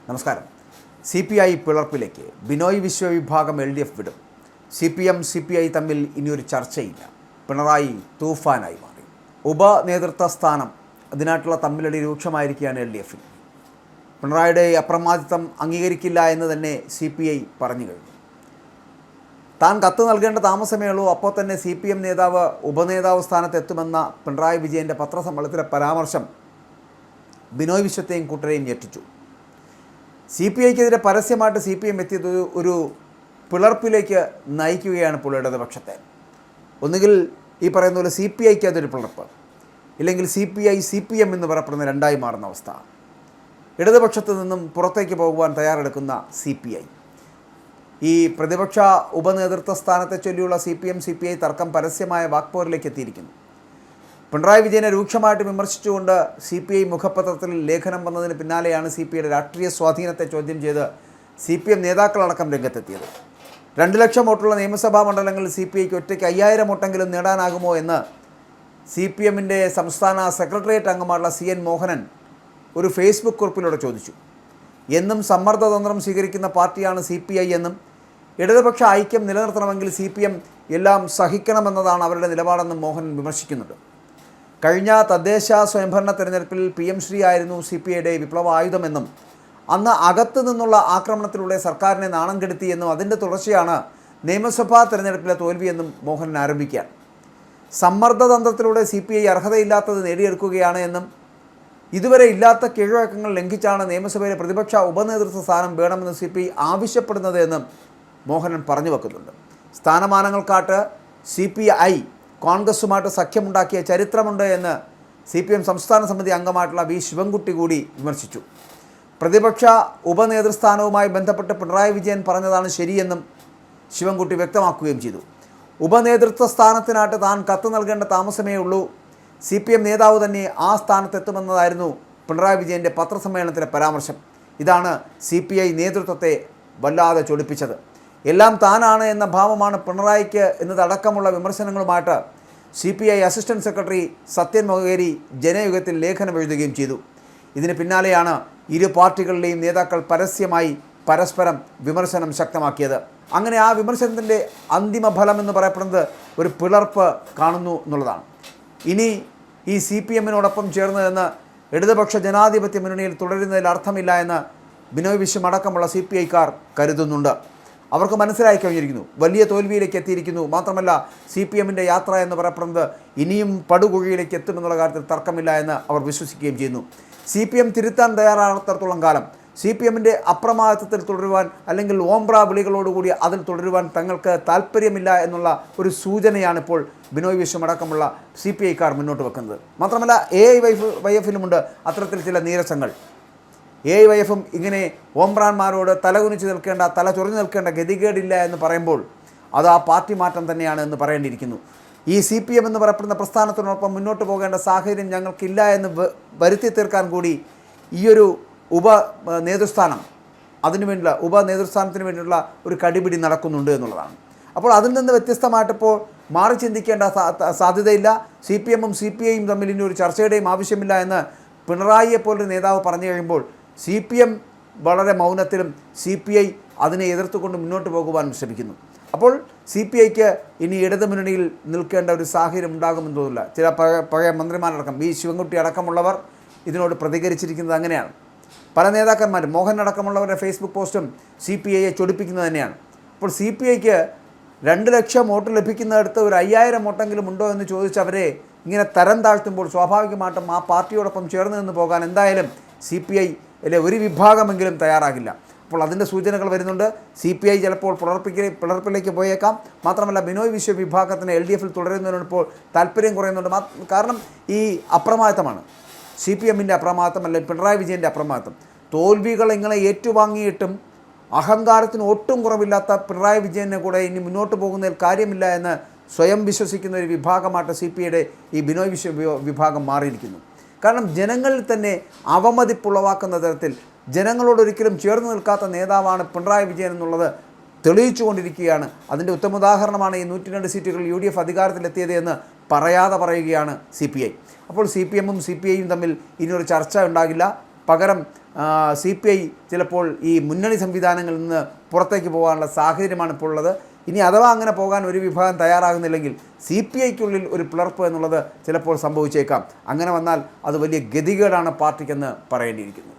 നമസ്കാരം. CPI പിളർപ്പിലേക്ക് Binoy വിശ്വവിഭാഗം LDF വിടും. CPM CPI തമ്മിൽ ഇനിയൊരു ചർച്ചയില്ല. പിണറായി തൂഫാനായി മാറി. ഉപനേതൃത്വ സ്ഥാനം അതിനായിട്ടുള്ള തമ്മിലടി രൂക്ഷമായിരിക്കുകയാണ് LDFൽ. പിണറായിയുടെ അപ്രമാദിത്വം അംഗീകരിക്കില്ല എന്ന് തന്നെ CPI പറഞ്ഞു കഴിഞ്ഞു. താൻ കത്ത് നൽകേണ്ട താമസമേ ഉള്ളൂ, അപ്പോൾ തന്നെ CPM നേതാവ് ഉപനേതാവ് സ്ഥാനത്തെത്തുമെന്ന പിണറായി വിജയൻ്റെ പത്രസമ്മേളനത്തിലെ പരാമർശം ബിനോയ് വിശ്വത്തെയും കൂട്ടരെയും ഞെട്ടിച്ചു. CPIക്കെതിരെ പരസ്യമായിട്ട് CPM എത്തിയത് ഒരു പിളർപ്പിലേക്ക് നയിക്കുകയാണ് ഇപ്പോൾ ഇടതുപക്ഷത്തെ. ഒന്നുകിൽ ഈ പറയുന്ന പോലെ CPIക്ക് അതൊരു പിളർപ്പ്, ഇല്ലെങ്കിൽ CPI CPM എന്ന് പറയപ്പെടുന്ന രണ്ടായി മാറുന്ന അവസ്ഥ. ഇടതുപക്ഷത്തു നിന്നും പുറത്തേക്ക് പോകുവാൻ തയ്യാറെടുക്കുന്ന CPI. ഈ പ്രതിപക്ഷ ഉപനേതൃത്വ സ്ഥാനത്തെ ചൊല്ലിയുള്ള CPM CPI തർക്കം പരസ്യമായ വാക്പോരിലേക്ക് എത്തിയിരിക്കുന്നു. പിണറായി വിജയനെ രൂക്ഷമായിട്ട് വിമർശിച്ചുകൊണ്ട് CPI മുഖപത്രത്തിൽ ലേഖനം വന്നതിന് പിന്നാലെയാണ് CPIയുടെ രാഷ്ട്രീയ സ്വാധീനത്തെ ചോദ്യം ചെയ്ത് CPM നേതാക്കളടക്കം രംഗത്തെത്തിയത്. 2 ലക്ഷം വോട്ടുള്ള നിയമസഭാ മണ്ഡലങ്ങളിൽ CPIക്ക് ഒറ്റയ്ക്ക് 5000 വോട്ടെങ്കിലും നേടാനാകുമോ എന്ന് CPMൻ്റെ സംസ്ഥാന സെക്രട്ടേറിയറ്റ് അംഗമായുള്ള CN മോഹനൻ ഒരു ഫേസ്ബുക്ക് കുറിപ്പിലൂടെ ചോദിച്ചു. എന്നും സമ്മർദ്ദതന്ത്രം സ്വീകരിക്കുന്ന പാർട്ടിയാണ് CPI എന്നും ഇടതുപക്ഷ ഐക്യം നിലനിർത്തണമെങ്കിൽ CPM എല്ലാം സഹിക്കണമെന്നതാണ് അവരുടെ നിലപാടെന്നും മോഹൻ വിമർശിക്കുന്നുണ്ട്. കഴിഞ്ഞ തദ്ദേശ സ്വയംഭരണ തെരഞ്ഞെടുപ്പിൽ PM ശ്രീ ആയിരുന്നു CPIയുടെ വിപ്ലവ ആയുധമെന്നും അന്ന് അകത്തു നിന്നുള്ള ആക്രമണത്തിലൂടെ സർക്കാരിനെ നാണം കെടുത്തിയെന്നും അതിൻ്റെ തുടർച്ചയാണ് നിയമസഭാ തെരഞ്ഞെടുപ്പിലെ തോൽവിയെന്നും മോഹൻ ആരംഭിക്കുകയാണ്. സമ്മർദ്ദതന്ത്രത്തിലൂടെ CPI അർഹതയില്ലാത്തത് നേടിയെടുക്കുകയാണ് എന്നും ഇതുവരെ ഇല്ലാത്ത കീഴ്വഴക്കങ്ങൾ ലംഘിച്ചാണ് നിയമസഭയിലെ പ്രതിപക്ഷ ഉപനേതൃത്വ സ്ഥാനം വേണമെന്ന് CPI ആവശ്യപ്പെടുന്നത് എന്നും മോഹനൻ പറഞ്ഞു വെക്കുന്നുണ്ട്. സ്ഥാനമാനങ്ങൾക്കാട്ട് CPI കോൺഗ്രസുമായിട്ട് സഖ്യമുണ്ടാക്കിയ ചരിത്രമുണ്ട് എന്ന് CPM സംസ്ഥാന സമിതി അംഗമായിട്ടുള്ള V ശിവൻകുട്ടി കൂടി വിമർശിച്ചു. പ്രതിപക്ഷ ഉപനേതൃസ്ഥാനവുമായി ബന്ധപ്പെട്ട് പിണറായി വിജയൻ പറഞ്ഞതാണ് ശരിയെന്നും ശിവൻകുട്ടി വ്യക്തമാക്കുകയും ചെയ്തു. ഉപനേതൃത്വ സ്ഥാനത്തിനായിട്ട് താൻ കത്ത് നൽകേണ്ട താമസമേ ഉള്ളൂ, CPM നേതാവ് തന്നെ ആ സ്ഥാനത്തെത്തുമെന്നതായിരുന്നു പിണറായി വിജയൻ്റെ പത്രസമ്മേളനത്തിലെ പരാമർശം. ഇതാണ് CPI നേതൃത്വത്തെ വല്ലാതെ ചൊടിപ്പിച്ചത്. എല്ലാം താനാണ് എന്ന ഭാവമാണ് പിണറായിക്ക് എന്നതടക്കമുള്ള വിമർശനങ്ങളുമായിട്ട് CPI assistant secretary Sathyan Mokeri ജനയുഗത്തിൽ ലേഖനം എഴുതുകയും ചെയ്തു. ഇതിന് പിന്നാലെയാണ് ഇരു പാർട്ടികളിലെയും നേതാക്കൾ പരസ്യമായി പരസ്പരം വിമർശനം ശക്തമാക്കിയത്. അങ്ങനെ ആ വിമർശനത്തിൻ്റെ അന്തിമ ഫലം എന്ന് പറയപ്പെടുന്നത് ഒരു പിളർപ്പ് കാണുന്നു എന്നുള്ളതാണ്. ഇനി ഈ CPMനോടൊപ്പം ചേർന്ന് നിന്ന് ഇടതുപക്ഷ ജനാധിപത്യ മുന്നണിയിൽ തുടരുന്നതിൽ അർത്ഥമില്ല എന്ന് ബിനോയ് വിശ്വം അടക്കമുള്ള CPIക്കാർ കരുതുന്നുണ്ട്. അവർക്ക് മനസ്സിലായി കഴിഞ്ഞിരിക്കുന്നു, വലിയ തോൽവിയിലേക്ക് എത്തിയിരിക്കുന്നു. മാത്രമല്ല CPMൻ്റെ യാത്ര എന്ന് പറയപ്പെടുന്നത് ഇനിയും പടുകുഴിയിലേക്ക് എത്തുമെന്നുള്ള കാര്യത്തിൽ തർക്കമില്ല എന്ന് അവർ വിശ്വസിക്കുകയും ചെയ്യുന്നു. CPM തിരുത്താൻ തയ്യാറാകത്തോളം കാലം CPMൻ്റെ അപ്രമാദിത്വത്തിൽ തുടരുവാൻ അല്ലെങ്കിൽ ഓംബ്ര വിളികളോടുകൂടി അതിൽ തുടരുവാൻ തങ്ങൾക്ക് താല്പര്യമില്ല എന്നുള്ള ഒരു സൂചനയാണ് ഇപ്പോൾ ബിനോയ് വിശ്വം അടക്കമുള്ള CPIക്കാർ മുന്നോട്ട് വെക്കുന്നത്. മാത്രമല്ല AIYFലുമുണ്ട് അത്തരത്തിൽ ചില നീരസങ്ങൾ. AIYFും ഇങ്ങനെ ഓംബ്രാന്മാരോട് തലകുനിച്ച് നിൽക്കേണ്ട, തല ചൊറിഞ്ഞു നിൽക്കേണ്ട ഗതികേടില്ല എന്ന് പറയുമ്പോൾ അത് ആ പാർട്ടി മാറ്റം തന്നെയാണ് എന്ന് പറയേണ്ടിയിരിക്കുന്നു. ഈ CPM എന്ന് പറയപ്പെടുന്ന പ്രസ്ഥാനത്തിനോടൊപ്പം മുന്നോട്ട് പോകേണ്ട സാഹചര്യം ഞങ്ങൾക്കില്ല എന്ന് വരുത്തി തീർക്കാൻ കൂടി ഈയൊരു നേതൃസ്ഥാനം അതിനുവേണ്ടിയുള്ള ഉപനേതൃസ്ഥാനത്തിന് വേണ്ടിയുള്ള ഒരു കടിപിടി നടക്കുന്നുണ്ട് എന്നുള്ളതാണ്. അപ്പോൾ അതിൽ നിന്ന് വ്യത്യസ്തമായിട്ടിപ്പോൾ മാറി ചിന്തിക്കേണ്ട സാധ്യതയില്ല. CPMും CPIയും തമ്മിൽ ഇനി ഒരു ചർച്ചയുടെയും ആവശ്യമില്ല എന്ന് പിണറായിയെപ്പോലൊരു നേതാവ് പറഞ്ഞു കഴിയുമ്പോൾ CPM വളരെ മൗനത്തിലും CPI അതിനെ എതിർത്തുകൊണ്ട് മുന്നോട്ട് പോകുവാൻ ശ്രമിക്കുന്നു. അപ്പോൾ CPIക്ക് ഇനി ഇടതു മുന്നണിയിൽ നിൽക്കേണ്ട ഒരു സാഹചര്യം ഉണ്ടാകുമെന്ന് തോന്നില്ല. ചില പഴയ മന്ത്രിമാരടക്കം V ശിവൻകുട്ടി അടക്കമുള്ളവർ ഇതിനോട് പ്രതികരിച്ചിരിക്കുന്നത് അങ്ങനെയാണ്. പല നേതാക്കന്മാരും മോഹൻ അടക്കമുള്ളവരുടെ ഫേസ്ബുക്ക് പോസ്റ്റും CPIയെ ചൊടിപ്പിക്കുന്നത് തന്നെയാണ്. അപ്പോൾ CPIക്ക് 2 ലക്ഷം വോട്ട് ലഭിക്കുന്നിടത്ത് ഒരു 5000 വോട്ടെങ്കിലും ഉണ്ടോ എന്ന് ചോദിച്ചവരെ ഇങ്ങനെ തരം താഴ്ത്തുമ്പോൾ സ്വാഭാവികമായിട്ടും ആ പാർട്ടിയോടൊപ്പം ചേർന്ന് നിന്ന് പോകാൻ എന്തായാലും CPIയിലെ ഒരു വിഭാഗമെങ്കിലും തയ്യാറാകില്ല. അപ്പോൾ അതിൻ്റെ സൂചനകൾ വരുന്നുണ്ട്. CPI ചിലപ്പോൾ പിളർപ്പിലേക്ക് പോയേക്കാം. മാത്രമല്ല ബിനോയ് വിശ്വ വിഭാഗത്തിന് LDFൽ തുടരുന്നതിനോടൊപ്പോൾ താല്പര്യം കുറയുന്നുണ്ട്. കാരണം ഈ അപ്രമാദിത്വമാണ് CPMൻ്റെ അപ്രമാദിത്വം, അല്ലെങ്കിൽ പിണറായി വിജയൻ്റെ അപ്രമാദിത്വം. തോൽവികൾ ഇങ്ങനെ ഏറ്റുവാങ്ങിയിട്ടും അഹങ്കാരത്തിന് ഒട്ടും കുറവില്ലാത്ത പിണറായി വിജയനെ കൂടെ ഇനി മുന്നോട്ട് പോകുന്നതിൽ കാര്യമില്ല എന്ന് സ്വയം വിശ്വസിക്കുന്ന ഒരു വിഭാഗമായിട്ട് CPIയുടെ ഈ ബിനോയ് വിശ്വ വിഭാഗം മാറിയിരിക്കുന്നു. കാരണം ജനങ്ങളിൽ തന്നെ അവമതിപ്പുളവാക്കുന്ന തരത്തിൽ ജനങ്ങളോടൊരിക്കലും ചേർന്ന് നിൽക്കാത്ത നേതാവാണ് പിണറായി വിജയൻ എന്നുള്ളത് തെളിയിച്ചുകൊണ്ടിരിക്കുകയാണ്. അതിൻ്റെ ഉത്തമോദാഹരണമാണ് ഈ 102 സീറ്റുകളിൽ UDF അധികാരത്തിലെത്തിയത് എന്ന് പറയാതെ പറയുകയാണ് CPI. അപ്പോൾ CPMും CPIയും തമ്മിൽ ഇനിയൊരു ചർച്ച ഉണ്ടാകില്ല. പകരം CPI ചിലപ്പോൾ ഈ മുന്നണി സംവിധാനങ്ങളിൽ നിന്ന് പുറത്തേക്ക് പോകാനുള്ള സാഹചര്യമാണ് ഇപ്പോൾ ഉള്ളത്. ഇനി അഥവാ അങ്ങനെ പോകാൻ ഒരു വിഭാഗം തയ്യാറാകുന്നില്ലെങ്കിൽ CPIക്കുള്ളിൽ ഒരു പിളർപ്പ് എന്നുള്ളത് ചിലപ്പോൾ സംഭവിച്ചേക്കാം. അങ്ങനെ വന്നാൽ അത് വലിയ ഗതികേടാണ് പാർട്ടിക്കെന്ന് പറയേണ്ടിയിരിക്കുന്നു.